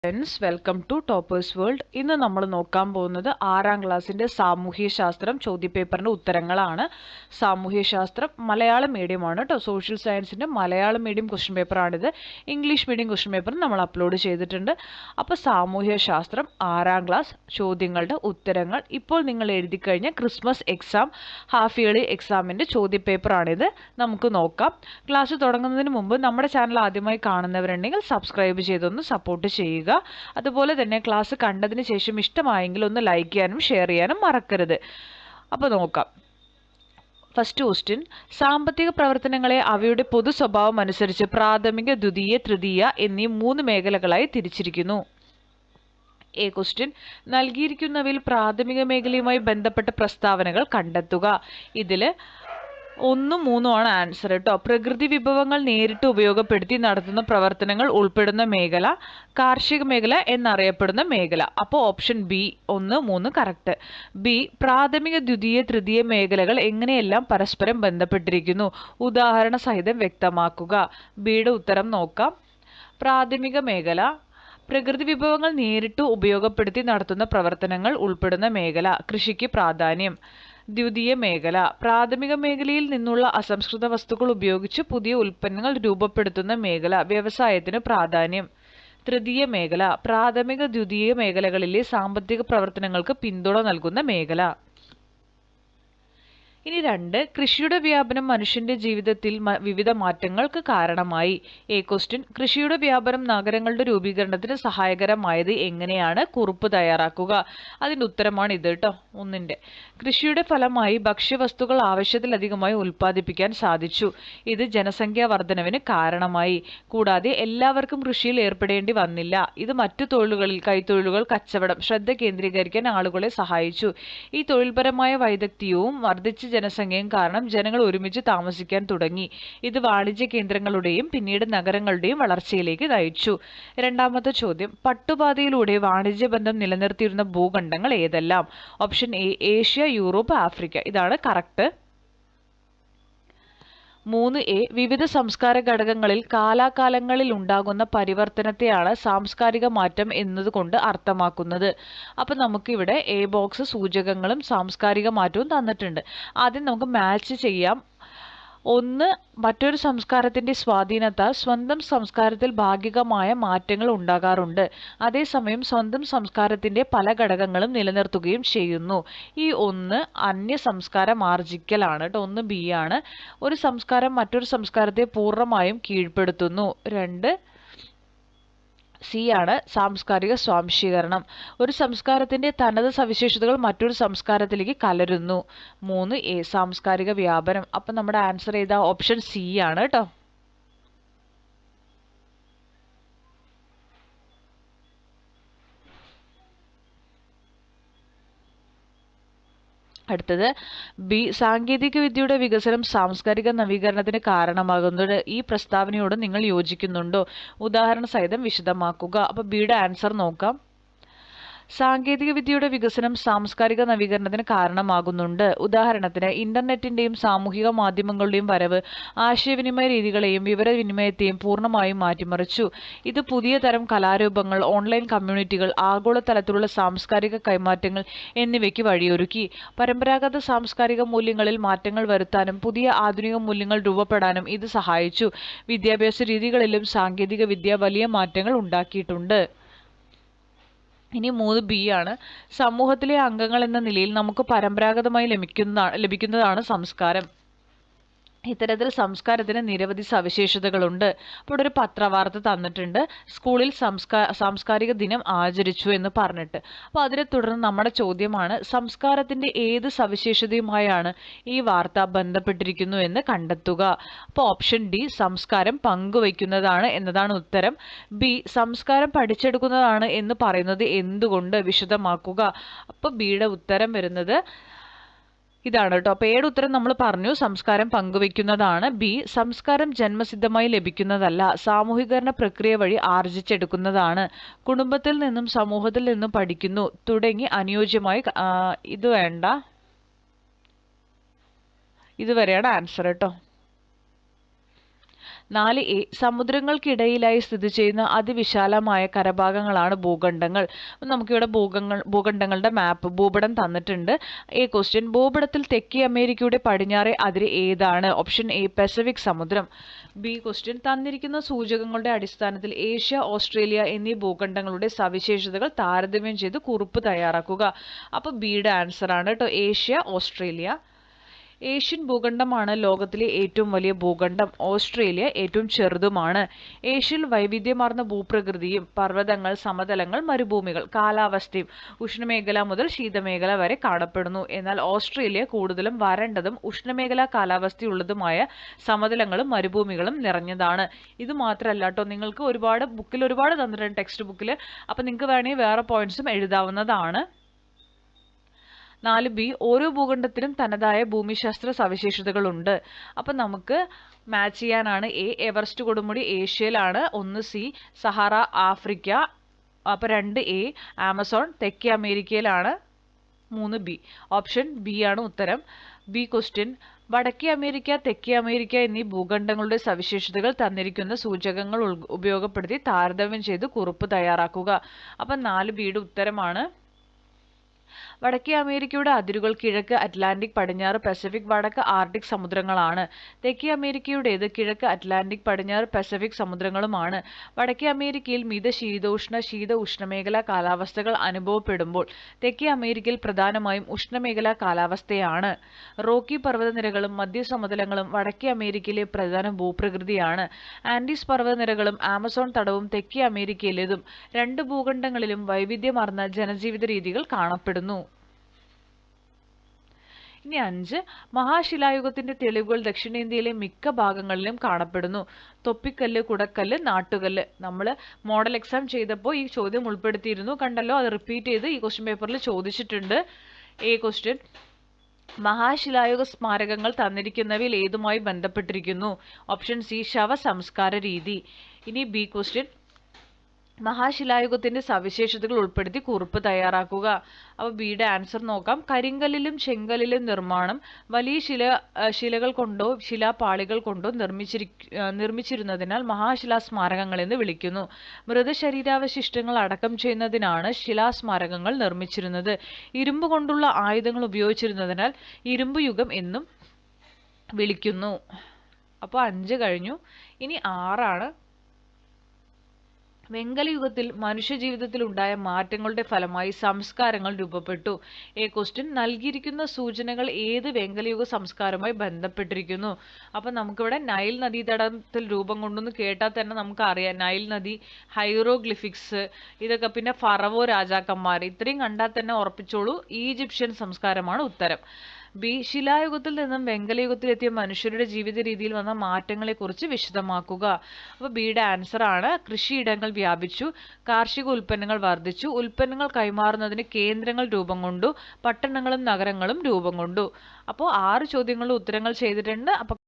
Friends, welcome to Toppers World. ഇന്ന് നമ്മൾ നോക്കാൻ പോകുന്നത് 6ാം ക്ലാസ്സിൻ്റെ സാമൂഹ്യശാസ്ത്രം ചോദ്യപേപ്പറിൻ്റെ ഉത്തരങ്ങളാണ്. സാമൂഹ്യശാസ്ത്രം മലയാളം മീഡിയമാണ് കേട്ടോ. സോഷ്യൽ സയൻസിൻ്റെ മലയാളം മീഡിയം ക്വസ്റ്റ്യൻ പേപ്പറാണിത്. ഇംഗ്ലീഷ് മീഡിയം ക്വസ്റ്റ്യൻ പേപ്പർ നമ്മൾ അപ്ലോഡ് ചെയ്തിട്ടുണ്ട്. അപ്പോൾ സാമൂഹ്യശാസ്ത്രം 6ാം ക്ലാസ് ചോദ്യങ്ങളുടെ ഉത്തരങ്ങൾ ഇപ്പോൾ നിങ്ങൾ എഴുതി കഴിഞ്ഞ ക്രിസ്മസ് എക്സാം ഹാഫ് ഇയർലി എക്സാമിൻ്റെ ചോദ്യപേപ്പറാണിത്. നമുക്ക് നോക്കാം. ക്ലാസ് തുടങ്ങുന്നതിന് മുമ്പ് നമ്മുടെ ചാനൽ ആദ്യമായി കാണുന്നവരുണ്ടെങ്കിൽ സബ്സ്ക്രൈബ് ചെയ്തൊന്ന് സപ്പോർട്ട് ചെയ്യുക. അതുപോലെ തന്നെ ക്ലാസ് കണ്ടതിന് ശേഷം ഇഷ്ടമായെങ്കിൽ ഒന്ന് ലൈക്ക് ചെയ്യാനും ഷെയർ ചെയ്യാനും മറക്കരുത്. അപ്പോൾ നോക്കാം. ഫസ്റ്റ് ക്വസ്റ്റ്യൻ, സാമ്പത്തിക പ്രവർത്തനങ്ങളെ അവയുടെ പൊതു സ്വഭാവം അനുസരിച്ച് പ്രാഥമിക, ദ്വിതീയ, തൃതീയ എന്നീ 3 മേഖലകളായി തിരിച്ചിരിക്കുന്നു. എ ക്വസ്റ്റ്യൻ, നൽകിയിരിക്കുന്നവയിൽ പ്രാഥമിക മേഖലയുമായി ബന്ധപ്പെട്ട പ്രസ്താവനകൾ കണ്ടെത്തുക. ഇതിൽ 1, 3 ആണ് ആൻസർ കേട്ടോ. പ്രകൃതി വിഭവങ്ങൾ നേരിട്ട് ഉപയോഗപ്പെടുത്തി നടത്തുന്ന പ്രവർത്തനങ്ങൾ ഉൾപ്പെടുന്ന മേഖല കാർഷിക മേഖല എന്നറിയപ്പെടുന്ന മേഖല. അപ്പോൾ ഓപ്ഷൻ ബി 1, 3 കറക്റ്റ്. ബി, പ്രാഥമിക, ദ്വിതീയ, തൃതീയ മേഖലകൾ എങ്ങനെയെല്ലാം പരസ്പരം ബന്ധപ്പെട്ടിരിക്കുന്നു, ഉദാഹരണ സഹിതം വ്യക്തമാക്കുക. ബിയുടെ ഉത്തരം നോക്കാം. പ്രാഥമിക മേഖല പ്രകൃതി വിഭവങ്ങൾ നേരിട്ട് ഉപയോഗപ്പെടുത്തി നടത്തുന്ന പ്രവർത്തനങ്ങൾ ഉൾപ്പെടുന്ന മേഖല, കൃഷിക്ക് പ്രാധാന്യം. ദ്വിതീയ മേഖല പ്രാഥമിക മേഖലയിൽ നിന്നുള്ള അസംസ്കൃത വസ്തുക്കൾ ഉപയോഗിച്ച് പുതിയ ഉൽപ്പന്നങ്ങൾ രൂപപ്പെടുത്തുന്ന മേഖല, വ്യവസായത്തിന് പ്രാധാന്യം. തൃതീയ മേഖല പ്രാഥമിക, ദ്വിതീയ മേഖലകളിലെ സാമ്പത്തിക പ്രവർത്തനങ്ങൾക്ക് പിന്തുണ നൽകുന്ന മേഖല. ഇനി 2, കൃഷിയുടെ വ്യാപനം മനുഷ്യന്റെ ജീവിതത്തിൽ വിവിധ മാറ്റങ്ങൾക്ക് കാരണമായി. എ ക്വസ്റ്റ്യൻ, കൃഷിയുടെ വ്യാപനം നഗരങ്ങളുടെ രൂപീകരണത്തിന് സഹായകരമായത് എങ്ങനെയാണ്? കുറിപ്പ് തയ്യാറാക്കുക. അതിൻ്റെ ഉത്തരമാണ് ഇത് കേട്ടോ. 1ന്റെ കൃഷിയുടെ ഫലമായി ഭക്ഷ്യവസ്തുക്കൾ ആവശ്യത്തിലധികമായി ഉൽപ്പാദിപ്പിക്കാൻ സാധിച്ചു. ഇത് ജനസംഖ്യാ വർധനവിന് കാരണമായി. കൂടാതെ എല്ലാവർക്കും കൃഷിയിൽ ഏർപ്പെടേണ്ടി വന്നില്ല. ഇത് മറ്റു തൊഴിലുകളിൽ കൈത്തൊഴിലുകൾ, കച്ചവടം ശ്രദ്ധ കേന്ദ്രീകരിക്കാൻ ആളുകളെ സഹായിച്ചു. ഈ തൊഴിൽപരമായ വൈദഗ്ധ്യവും വർദ്ധിച്ച ജനസംഖ്യയും കാരണം ജനങ്ങൾ ഒരുമിച്ച് താമസിക്കാൻ തുടങ്ങി. ഇത് വാണിജ്യ കേന്ദ്രങ്ങളുടെയും പിന്നീട് നഗരങ്ങളുടെയും വളർച്ചയിലേക്ക് നയിച്ചു. 2ാമത്തെ ചോദ്യം, പട്ടുപാതയിലൂടെ വാണിജ്യബന്ധം നിലനിർത്തിയിരുന്ന ഭൂഖണ്ഡങ്ങൾ ഏതെല്ലാം? Option A Asia, Europe, Africa. ഇതാണ് കറക്റ്റ്. 3A, വിവിധ സംസ്കാര ഘടകങ്ങളിൽ കാലാകാലങ്ങളിൽ ഉണ്ടാകുന്ന പരിവർത്തനത്തെയാണ് സാംസ്കാരിക മാറ്റം എന്നതുകൊണ്ട് അർത്ഥമാക്കുന്നത്. അപ്പം നമുക്കിവിടെ എ ബോക്സ് സൂചകങ്ങളും സാംസ്കാരിക മാറ്റവും തന്നിട്ടുണ്ട്. ആദ്യം നമുക്ക് മാച്ച് ചെയ്യാം. 1, മറ്റൊരു സംസ്കാരത്തിന്റെ സ്വാധീനത്താൽ സ്വന്തം സംസ്കാരത്തിൽ ഭാഗികമായ മാറ്റങ്ങൾ ഉണ്ടാകാറുണ്ട്. അതേസമയം സ്വന്തം സംസ്കാരത്തിന്റെ പല ഘടകങ്ങളും നിലനിർത്തുകയും ചെയ്യുന്നു. ഈ 1 അന്യ സംസ്കാരം ആർജിക്കലാണ് കേട്ടോ. 1 ബി ആണ്. ഒരു സംസ്കാരം മറ്റൊരു സംസ്കാരത്തെ പൂർണ്ണമായും കീഴ്പ്പെടുത്തുന്നു. 2 സി ആണ് സാംസ്കാരിക സ്വാംശീകരണം. ഒരു സംസ്കാരത്തിന്റെ തനത് സവിശേഷതകൾ മറ്റൊരു സംസ്കാരത്തിലേക്ക് കലരുന്നു. 3A സാംസ്കാരിക വ്യാപനം. അപ്പം നമ്മുടെ ആൻസർ ഏതാ? ഓപ്ഷൻ സി ആണ് കേട്ടോ. അടുത്തത് ബി, സാങ്കേതിക വിദ്യയുടെ വികസനം സാംസ്കാരിക നവീകരണത്തിന് കാരണമാകുന്നത്. ഈ പ്രസ്താവനയോട് നിങ്ങൾ യോജിക്കുന്നുണ്ടോ? ഉദാഹരണ സഹിതം വിശദമാക്കുക. അപ്പോൾ ബിയുടെ ആൻസർ നോക്കാം. സാങ്കേതിക വിദ്യയുടെ വികസനം സാംസ്കാരിക നവീകരണത്തിന് കാരണമാകുന്നുണ്ട്. ഉദാഹരണത്തിന് ഇന്റർനെറ്റിന്റെയും സാമൂഹിക മാധ്യമങ്ങളുടെയും വരവ് ആശയവിനിമയ രീതികളെയും വിവരവിനിമയത്തെയും പൂർണ്ണമായും മാറ്റിമറിച്ചു. ഇത് പുതിയ തരം കലാരൂപങ്ങൾ, ഓൺലൈൻ കമ്മ്യൂണിറ്റികൾ, ആഗോളതലത്തിലുള്ള സാംസ്കാരിക കൈമാറ്റങ്ങൾ എന്നിവയ്ക്ക് വഴിയൊരുക്കി. പരമ്പരാഗത സാംസ്കാരിക മൂല്യങ്ങളിൽ മാറ്റങ്ങൾ വരുത്താനും പുതിയ ആധുനിക മൂല്യങ്ങൾ രൂപപ്പെടാനും ഇത് സഹായിച്ചു. വിദ്യാഭ്യാസ രീതികളിലും സാങ്കേതിക വിദ്യ വലിയ മാറ്റങ്ങൾ ഉണ്ടാക്കിയിട്ടുണ്ട്. ഇനി 3B ആണ്. സമൂഹത്തിലെ അംഗങ്ങൾ എന്ന നിലയിൽ നമുക്ക് പരമ്പരാഗതമായി ലഭിക്കുന്നതാണ് സംസ്കാരം. ഇത്തരത്തിൽ സംസ്കാരത്തിന് നിരവധി സവിശേഷതകളുണ്ട്. അപ്പോൾ ഒരു പത്രവാർത്ത തന്നിട്ടുണ്ട്, സ്കൂളിൽ സാംസ്കാരിക ദിനം ആചരിച്ചു എന്ന് പറഞ്ഞിട്ട്. അപ്പോൾ അതിനെ തുടർന്ന് നമ്മുടെ ചോദ്യമാണ്, സംസ്കാരത്തിന്റെ ഏത് സവിശേഷതയുമായാണ് ഈ വാർത്ത ബന്ധപ്പെട്ടിരിക്കുന്നു എന്ന് കണ്ടെത്തുക. അപ്പോൾ ഓപ്ഷൻ ഡി സംസ്കാരം പങ്കുവയ്ക്കുന്നതാണ് എന്നതാണ് ഉത്തരം. ബി, സംസ്കാരം പഠിച്ചെടുക്കുന്നതാണ് എന്ന് പറയുന്നത് എന്തുകൊണ്ട്? വിശദമാക്കുക. അപ്പോൾ ബിയുടെ ഉത്തരം വരുന്നത് ഇതാണ് കേട്ടോ. അപ്പോൾ എയുടെ ഉത്തരം നമ്മൾ പറഞ്ഞു, സംസ്കാരം പങ്കുവയ്ക്കുന്നതാണ്. ബി, സംസ്കാരം ജന്മസിദ്ധമായി ലഭിക്കുന്നതല്ല, സാമൂഹികരണ പ്രക്രിയ വഴി ആർജിച്ചെടുക്കുന്നതാണ്. കുടുംബത്തിൽ നിന്നും സമൂഹത്തിൽ നിന്നും പഠിക്കുന്നു തുടങ്ങി അനുയോജ്യമായി. ഇത് വേണ്ട, ഇതുവരെയാണ് ആൻസർ കേട്ടോ. 4A സമുദ്രങ്ങൾക്കിടയിലായി സ്ഥിതി ചെയ്യുന്ന അതിവിശാലമായ കരഭാഗങ്ങളാണ് ഭൂഖണ്ഡങ്ങൾ. നമുക്കിവിടെ ഭൂഖണ്ഡങ്ങളുടെ മാപ്പ് ഭൂപടം തന്നിട്ടുണ്ട്. ക്വസ്റ്റ്യൻ ഭൂപടത്തിൽ തെക്കേ അമേരിക്കയുടെ പടിഞ്ഞാറേ അതിര് ഏതാണ്? ഓപ്ഷൻ എ പസഫിക് സമുദ്രം. ബി ക്വസ്റ്റ്യൻ തന്നിരിക്കുന്ന സൂചകങ്ങളുടെ അടിസ്ഥാനത്തിൽ ഏഷ്യ, ഓസ്ട്രേലിയ എന്നീ ഭൂഖണ്ഡങ്ങളുടെ സവിശേഷതകൾ താരതമ്യം ചെയ്ത് കുറിപ്പ് തയ്യാറാക്കുക. അപ്പോൾ ബിയുടെ ആൻസർ ആണ് കേട്ടോ, ഏഷ്യ, ഓസ്ട്രേലിയ. ഏഷ്യൻ ഭൂഖണ്ഡമാണ് ലോകത്തിലെ ഏറ്റവും വലിയ ഭൂഖണ്ഡം. ഓസ്ട്രേലിയ ഏറ്റവും ചെറുതുമാണ്. ഏഷ്യയിൽ വൈവിധ്യമാർന്ന ഭൂപ്രകൃതിയും പർവ്വതങ്ങൾ, സമതലങ്ങൾ, മരുഭൂമികൾ, കാലാവസ്ഥയും ഉഷ്ണമേഖല മുതൽ ശീതമേഖല വരെ കാണപ്പെടുന്നു. എന്നാൽ ഓസ്ട്രേലിയ കൂടുതലും വരണ്ടതും ഉഷ്ണമേഖലാ കാലാവസ്ഥയുള്ളതുമായ സമതലങ്ങളും മരുഭൂമികളും നിറഞ്ഞതാണ്. ഇത് മാത്രമല്ല കേട്ടോ, നിങ്ങൾക്ക് ബുക്കിൽ ഒരുപാട് തന്നിട്ടുണ്ട്, ടെക്സ്റ്റ് ബുക്കിൽ. അപ്പം നിങ്ങൾക്ക് വേണമെങ്കിൽ വേറെ പോയിന്റ്സും എഴുതാവുന്നതാണ്. 4B ഓരോ ഭൂഖണ്ഡത്തിനും തനതായ ഭൂമിശാസ്ത്ര സവിശേഷതകളുണ്ട്. അപ്പം നമുക്ക് മാച്ച് ചെയ്യാനാണ്. എ എവറസ്റ്റ് കൊടുമുടി ഏഷ്യയിലാണ്. 1C Sahara Africa. അപ്പം 2A ആമസോൺ തെക്കേ അമേരിക്കയിലാണ്. 3B ഓപ്ഷൻ ബി ആണ് ഉത്തരം. ബി ക്വസ്റ്റ്യൻ വടക്കേ അമേരിക്ക, തെക്കേ അമേരിക്ക എന്നീ ഭൂഖണ്ഡങ്ങളുടെ സവിശേഷതകൾ തന്നിരിക്കുന്ന സൂചകങ്ങൾ ഉപയോഗപ്പെടുത്തി താരതമ്യം ചെയ്ത് കുറിപ്പ് തയ്യാറാക്കുക. അപ്പം 4Bയുടെ ഉത്തരമാണ്. വടക്കേ അമേരിക്കയുടെ അതിരുകൾ കിഴക്ക് അറ്റ്ലാന്റിക്, പടിഞ്ഞാറ് പസഫിക്, വടക്ക് ആർട്ടിക് സമുദ്രങ്ങളാണ്. തെക്കേ അമേരിക്കയുടേത് കിഴക്ക് അറ്റ്ലാന്റിക്, പടിഞ്ഞാറ് പസഫിക് സമുദ്രങ്ങളുമാണ്. വടക്കേ അമേരിക്കയിൽ ശീത ഉഷ്ണമേഖലാ കാലാവസ്ഥകൾ അനുഭവപ്പെടുമ്പോൾ തെക്കേ അമേരിക്കയിൽ പ്രധാനമായും ഉഷ്ണമേഖലാ കാലാവസ്ഥയാണ്. റോക്കി പർവ്വതനിരകളും മധ്യസമതലങ്ങളും വടക്കേ അമേരിക്കയിലെ പ്രധാന ഭൂപ്രകൃതിയാണ്. ആൻഡീസ് പർവ്വതനിരകളും ആമസോൺ തടവും തെക്കേ അമേരിക്കയിലേതും. രണ്ട് ഭൂഖണ്ഡങ്ങളിലും വൈവിധ്യമാർന്ന ജനജീവിത രീതികൾ കാണപ്പെടുന്നു. ഇനി 5 മഹാശിലായുഗത്തിന്റെ തെളിവുകൾ ദക്ഷിണേന്ത്യയിലെ മിക്ക ഭാഗങ്ങളിലും കാണപ്പെടുന്നു. തൊപ്പിക്കല്ല്, കുടക്കല്ല്, നാട്ടുകല്ല്. നമ്മൾ മോഡൽ എക്സാം ചെയ്തപ്പോൾ ഈ ചോദ്യം ഉൾപ്പെടുത്തിയിരുന്നു, കണ്ടല്ലോ. അത് റിപ്പീറ്റ് ചെയ്ത് ഈ ക്വസ്റ്റ്യൻ പേപ്പറിൽ ചോദിച്ചിട്ടുണ്ട്. ക്വസ്റ്റ്യൻ മഹാശിലായുഗ സ്മാരകങ്ങൾ തന്നിരിക്കുന്നവയിൽ ഏതുമായി ബന്ധപ്പെട്ടിരിക്കുന്നു? ഓപ്ഷൻ സി ശവസംസ്കാര രീതി. ഇനി ബി ക്വസ്റ്റ്യൻ മഹാശിലായുഗത്തിന്റെ സവിശേഷതകൾ ഉൾപ്പെടുത്തി കുറിപ്പ് തയ്യാറാക്കുക. അപ്പോൾ ബിയുടെ ആൻസർ നോക്കാം. കരിങ്കല്ലിലും ചെങ്കല്ലിലും നിർമ്മാണം വലിയ ശിലകൾ കൊണ്ടോ ശിലാപാളികൾ കൊണ്ടോ നിർമ്മിച്ചിരുന്നതിനാൽ മഹാശിലാസ്മാരകങ്ങൾ എന്ന് വിളിക്കുന്നു. മൃതശരീരാവശിഷ്ടങ്ങൾ അടക്കം ചെയ്യുന്നതിനാണ് ശിലാസ്മാരകങ്ങൾ നിർമ്മിച്ചിരുന്നത്. ഇരുമ്പ് കൊണ്ടുള്ള ആയുധങ്ങൾ ഉപയോഗിച്ചിരുന്നതിനാൽ ഇരുമ്പ് യുഗം എന്നും വിളിക്കുന്നു. അപ്പോൾ 5 കഴിഞ്ഞു. ഇനി 6 വെങ്കലയുഗത്തിൽ മനുഷ്യജീവിതത്തിൽ ഉണ്ടായ മാറ്റങ്ങളുടെ ഫലമായി സംസ്കാരങ്ങൾ രൂപപ്പെട്ടു. ക്വസ്റ്റ്യൻ നൽകിയിരിക്കുന്ന സൂചനകൾ ഏത് വെങ്കലയുഗ സംസ്കാരവുമായി ബന്ധപ്പെട്ടിരിക്കുന്നു? അപ്പം നമുക്കിവിടെ നൈൽ നദീതടത്തിൽ രൂപം കൊണ്ടെന്ന് കേട്ടാൽ തന്നെ നമുക്ക് അറിയാം. നൈൽ നദി, ഹൈറോഗ്ലിഫിക്സ്, ഇതൊക്കെ, പിന്നെ ഫറവോ രാജാക്കന്മാർ, ഇത്രയും കണ്ടാൽ തന്നെ ഉറപ്പിച്ചോളൂ ഈജിപ്ഷ്യൻ സംസ്കാരമാണ് ഉത്തരം. ബി ശിലായുഗത്തിൽ നിന്നും വെങ്കലയുഗത്തിലെത്തിയ മനുഷ്യരുടെ ജീവിത രീതിയിൽ വന്ന മാറ്റങ്ങളെക്കുറിച്ച് വിശദമാക്കുക. അപ്പോൾ ബിയുടെ ആൻസർ ആണ്. കൃഷിയിടങ്ങൾ വ്യാപിച്ചു, കാർഷിക ഉൽപ്പന്നങ്ങൾ വർദ്ധിച്ചു, ഉൽപ്പന്നങ്ങൾ കൈമാറുന്നതിന് കേന്ദ്രങ്ങൾ രൂപം കൊണ്ടു, പട്ടണങ്ങളും നഗരങ്ങളും രൂപം കൊണ്ടു. അപ്പോൾ 6 ചോദ്യങ്ങളുടെ ഉത്തരങ്ങൾ ചെയ്തിട്ടുണ്ട്. അപ്പോൾ